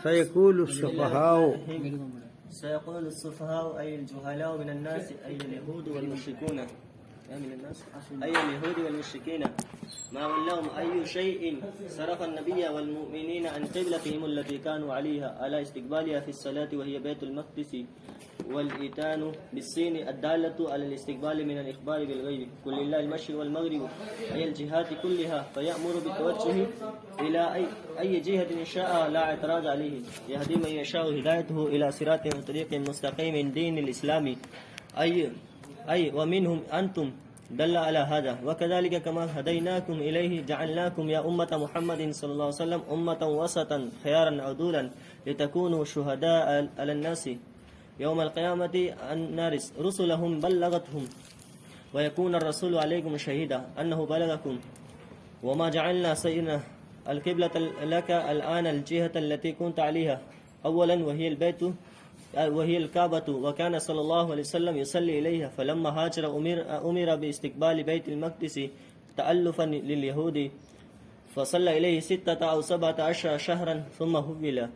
سيقول السفهاء سيقول السفهاء أي الجهلاء من الناس أي اليهود والمشركون أي اليهود والمشركين ما ولهم أي شيء صرف النبي والمؤمنين عن قبلتهم التي كانوا عليها على استقبالها في الصلاة وهي بيت المقدس والإيتان بالسين الدالة على الاستقبال من الإخبار بالغيب كل الله المشرق والمغرب أي الجهات كلها فيأمر بالتوجه إلى أي جهة شاء لا اعتراض عليه يهدي من يشاء هدايته إلى صراط وطريق مستقيم دين الإسلام أي ومنهم أنتم دل على هذا وكذلك كما هديناكم إليه جعلناكم يا أمة محمد صلى الله عليه وسلم أمة وسطا خيارا عدولا لتكونوا شهداء على الناس يوم القيامة أن رسلهم بلغتهم ويكون الرسول عليكم شهيدا أنه بلغكم وما جعلنا سيدنا القبلة لك الآن الجهة التي كنت عليها أولا وهي الكعبة وكان صلى الله عليه وسلم يصلي إليها فلما هاجر أمر باستقبال بيت المقدس تألفا لليهود فصلى إليه 6 أو 17 شهرا ثم هول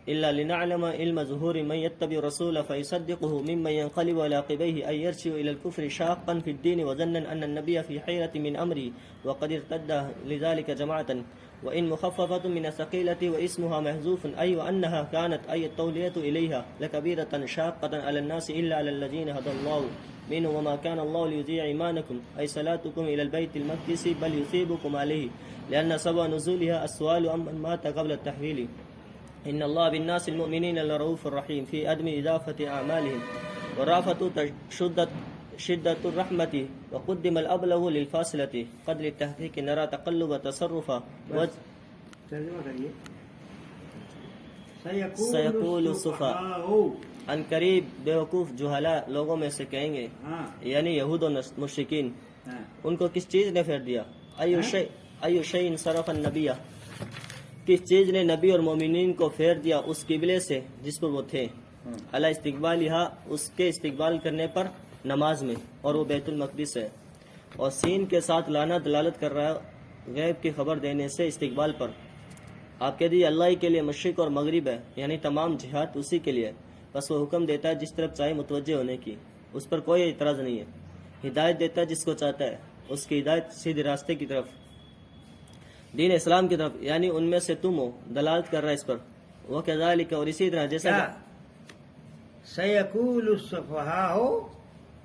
إلا لنعلم علم ظهور من يتبع الرسول فيصدقه ممن ينقلب على عقبيه أي يرجع إلى الكفر شاقا في الدين وظنا أن النبي في حيرة من أمره وقد ارتد لذلك جماعة وإن مخففة من الثقيلة واسمها محذوف أي وأنها كانت أي التولية إليها لكبيرة شاقة على الناس إلا على الذين هدى الله منهم وما كان الله ليضيع إيمانكم أي صلاتكم إلى البيت المقدس بل يثيبكم عليه لأن سبب نزولها السؤال عمن مات قبل التحويل إن الله بالناس المؤمنين لرؤوف رحيم في عدم إضافة أعمالهم والرافة شدة الرحمة وقدم الأبلغ للفاصلة قد للتحقيق نرى تقلب تصرف سيقول السفهاء ان قریب بیوقوف جہلاء لوگوں میں سے کہیں گے یعنی یہود و مشرکین ان کو کس چیز نے پھیر دیا ایو شیء صرف النبی کس چیز نے نبی اور مومنین کو پھیر دیا اس قبلے سے جس پر وہ تھے علی استقبالہا اس کے استقبال کرنے پر نماز میں اور وہ بیت المقدس ہے اور سین کے ساتھ لانا دلالت کر رہا ہے غیب کی خبر دینے سے استقبال پر آپ کہہ دیجیے اللہ ہی کے لیے مشرق اور مغرب ہے یعنی تمام جہاد اسی کے لیے بس وہ حکم دیتا ہے جس طرف چاہے متوجہ ہونے کی اس پر کوئی اعتراض نہیں ہے ہدایت دیتا ہے جس کو چاہتا ہے اس کی ہدایت سیدھے راستے کی طرف دین اسلام کی طرف یعنی ان میں سے تم ہو دلالت کر رہا ہے اس پر وہ کذالک اور اسی طرح جیسا سيقول السفهاء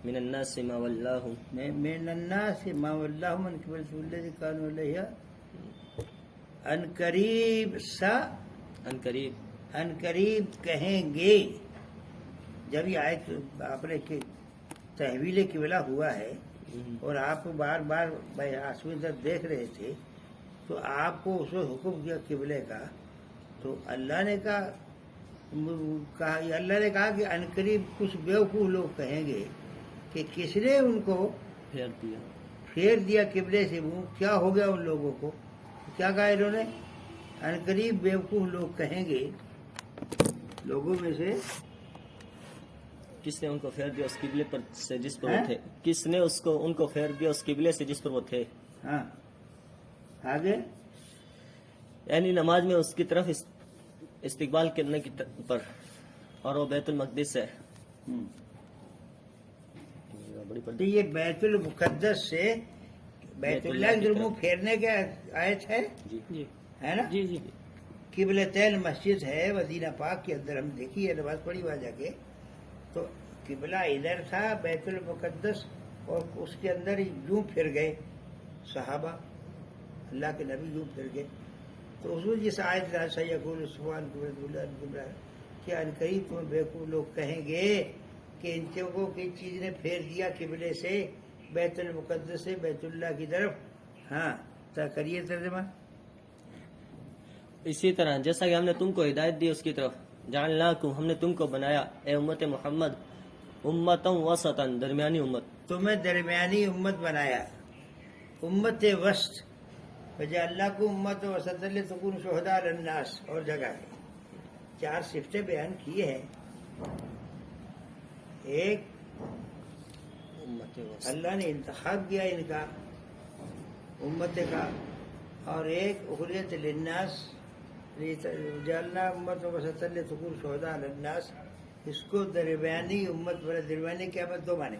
من الناس ما ولاهم من الناس ما ولاهم من قبلة الذي كانوا عليها ان قریب کہیں گے جب یہ آیت آپ نے تحویل قبلہ ہوا ہے اور آپ بار بار آسمانی طرف دیکھ رہے تھے تو آپ کو اس میں حکم کیا قبلے کا تو اللہ نے کہا کہ ان قریب کچھ بیوقوف لوگ کہیں گے کہ کس نے ان کو پھیر دیا قبلے سے وہ کیا ہو گیا ان لوگوں کو کیا کہا انہوں نے ان قریب بیوقوف لوگ کہیں گے لوگوں میں سے کس نے ان کو پھیر دیا اس قبلے پر سے جس پر وہ تھے کس نے ان کو پھیر دیا اس قبلے سے جس پر وہ تھے ہاں آگے یعنی نماز میں اس کی طرف استقبال کرنے کی پر اور وہ بیت المقدس ہے تو یہ بیت المقدس سے بیت اللہ کی طرف پھیرنے کے آیت ہے ہے نا جی قبلتین مسجد ہے مدینہ پاک کے اندر ہم دیکھیے نماز پڑھی وہاں جا کے تو قبلہ ادھر تھا بیت المقدس اور اس کے اندر یوں پھر گئے صحابہ اللہ کے نبی یوں پھر گئے تو اس میں جس آیت رہا سیقول السفہاء کیا ان قریب تمہیں بیوقوف لوگ کہیں گے کہ ان کو کس چیز نے پھیر دیا قبلے سے بیت المقدس سے بیت اللہ کی طرف ہاں کریے ترجمہ اسی طرح جیسا کہ ہم نے تم کو ہدایت دی اس کی طرف جعلناکم ہم نے تم کو بنایا اے امت محمد امتا وسطا درمیانی امت تمہیں درمیانی امت بنایا امت وسط وجعلناکم امت وسطا لتکونوا شہداء علی الناس اور جگہ 4 صفتیں بیان کی ہیں ایک اللہ نے انتخاب کیا ان کا امت کا اور ایک اخریت للناس جعلنا امت وسطا لتكون شهداء علی الناس، اس کو درمیانی امت بڑا درمیانی قیامت دو مانے.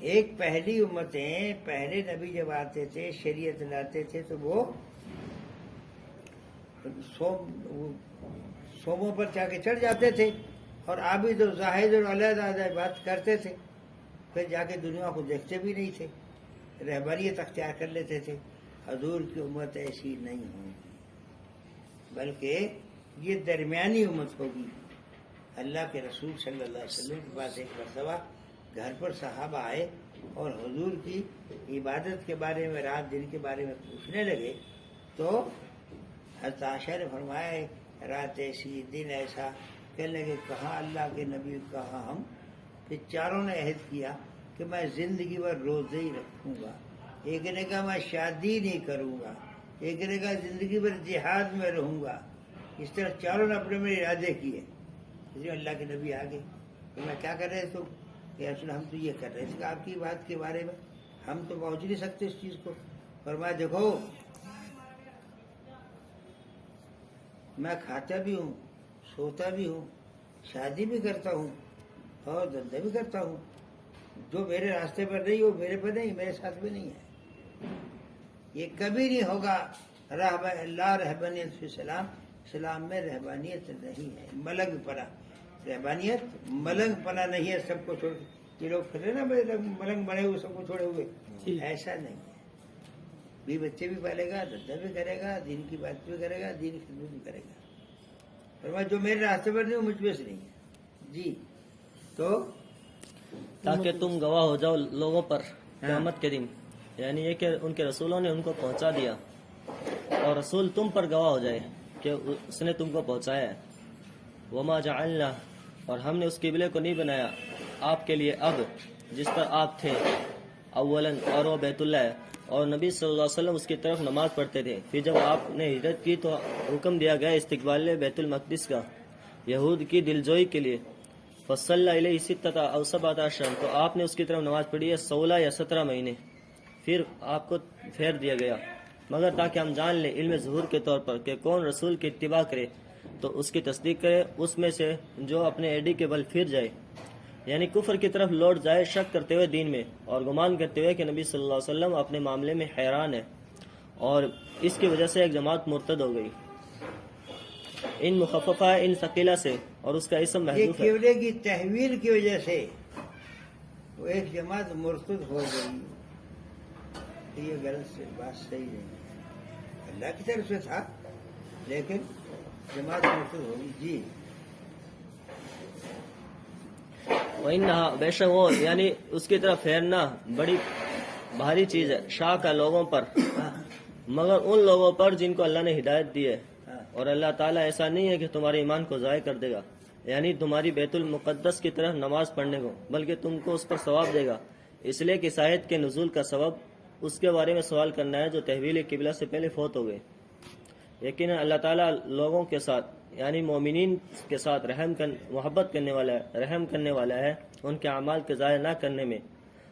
ایک پہلی امتیں، پہلے نبی جب آتے تھے شریعت لاتے تھے تو وہ سوموں پر جا کے چڑھ جاتے تھے اور عابد اور زاہد اور علیحدہ بات کرتے تھے، پھر جا کے دنیا کو دیکھتے بھی نہیں تھے، رہبریت اختیار کر لیتے تھے. حضور کی امت ایسی نہیں ہوگی، بلکہ یہ درمیانی امت ہوگی. اللہ کے رسول صلی اللہ علیہ وسلم کے پاس ایک مرتبہ گھر پر صحابہ آئے اور حضور کی عبادت کے بارے میں، رات دن کے بارے میں پوچھنے لگے تو حضرت عائشہ نے فرمایا رات ایسی دن ایسا. کہنے لگے کہاں اللہ کے نبی، کہاں ہم. پھر چاروں نے عہد کیا کہ میں زندگی بھر روزے ہی رکھوں گا. ایک نے کہا میں شادی نہیں کروں گا، ایک نے کہا زندگی بھر جہاد میں رہوں گا. اس طرح چاروں نے اپنے میں ارادے کیے. اس لیے اللہ کے نبی آگے کہ میں کیا کر رہے تھے؟ کہ اصل ہم تو یہ کر رہے تھے کہ آپ کی بات کے بارے میں ہم تو پہنچ نہیں سکتے اس چیز کو. فرمایا دیکھو میں کھاتا بھی ہوں، سوتا بھی ہوں، شادی بھی کرتا ہوں اور دھندا بھی کرتا ہوں. جو میرے راستے پر نہیں وہ میرے پر نہیں، میرے ساتھ بھی نہیں ہے. یہ کبھی نہیں ہوگا. لا رہبانیت فی اسلام، اسلام میں رہبانیت نہیں ہے، ملنگ پنا. رہبانیت ملنگ پنا نہیں ہے. سب کو چھوڑ یہ لوگ پھر نا ملنگ بنے ہوئے سب کو چھوڑے ہوئے، ایسا نہیں ہے. بھی بچے بھی پالے گا، دھندا بھی کرے گا، دین کی بات بھی کرے گا، دین کی خدمت بھی کرے گا. فرمایا جو میرے راستے پر نہیں وہ مجھ پہ سے نہیں ہے. جی تو تاکہ تم گواہ ہو جاؤ لوگوں پر قیامت کے دن، یعنی یہ کہ ان کے رسولوں نے ان کو پہنچا دیا اور رسول تم پر گواہ ہو جائے کہ اس نے تم کو پہنچایا ہے. وما جعلنا، اور ہم نے اس قبلے کو نہیں بنایا آپ کے لیے اب جس پر آپ تھے اولا، اور وہ بیت اللہ ہے. اور نبی صلی اللہ علیہ وسلم اس کی طرف نماز پڑھتے تھے. پھر جب آپ نے ہجرت کی تو حکم دیا گیا استقبال بیت المقدس کا یہود کی دلجوئی کے لیے. فصلی علیہ ستۃ او سبعۃ اشہر، تو آپ نے اس کی طرف نماز پڑھی ہے 16 یا 17 مہینے. پھر آپ کو پھیر دیا گیا مگر تاکہ ہم جان لیں علم ظہور کے طور پر کہ کون رسول کی اتباع کرے تو اس کی تصدیق کرے، اس میں سے جو اپنے ایڈی کے بل پھر جائے، یعنی کفر کی طرف لوٹ جائے، شک کرتے ہوئے دین میں اور گمان کرتے ہوئے کہ نبی صلی اللہ علیہ وسلم اپنے معاملے میں حیران ہے، اور اس کی وجہ سے ایک جماعت مرتد ہو گئی. ان مخففہ ہے ان ثقیلہ سے، اور اس کا اسم یہ محذوف ہے. قبلے کی تحویل کی وجہ سے وہ ایک جماعت مرتد ہو گئی. یہ غلط سے بات صحیح نہیں، اللہ کی طرف سے تھا لیکن جماعت مرتد ہوگی. جی وَإِنَّهَا، بے شک وہ یعنی اس کی طرف پھیرنا بڑی بھاری چیز ہے، شاق ہے لوگوں پر، ہاں مگر ان لوگوں پر جن کو اللہ نے ہدایت دی ہے. ہاں. اور اللہ تعالیٰ ایسا نہیں ہے کہ تمہارے ایمان کو ضائع کر دے گا، یعنی تمہاری بیت المقدس کی طرف نماز پڑھنے کو، بلکہ تم کو اس پر ثواب دے گا. اس لیے کہ اس آیت کے نزول کا سبب اس کے بارے میں سوال کرنا ہے جو تحویل قبلہ سے پہلے فوت ہو گئے. یقیناً اللہ تعالیٰ لوگوں کے ساتھ یعنی مومنین کے ساتھ محبت کرنے والا ہے، رحم کرنے والا ہے ان کے اعمال کے ضائع نہ کرنے میں.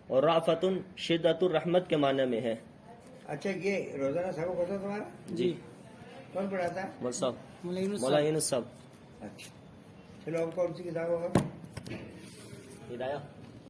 اور رأفت شدت الرحمت کے معنی میں ہے. اچھا یہ روزانہ سبق ہوتا تمہارا؟ جی کون پڑھاتا ہے؟ مول صاحب، مولا یونس صاحب. اچھا چلو اب کون سی کتاب ہوگا؟ ہدایہ.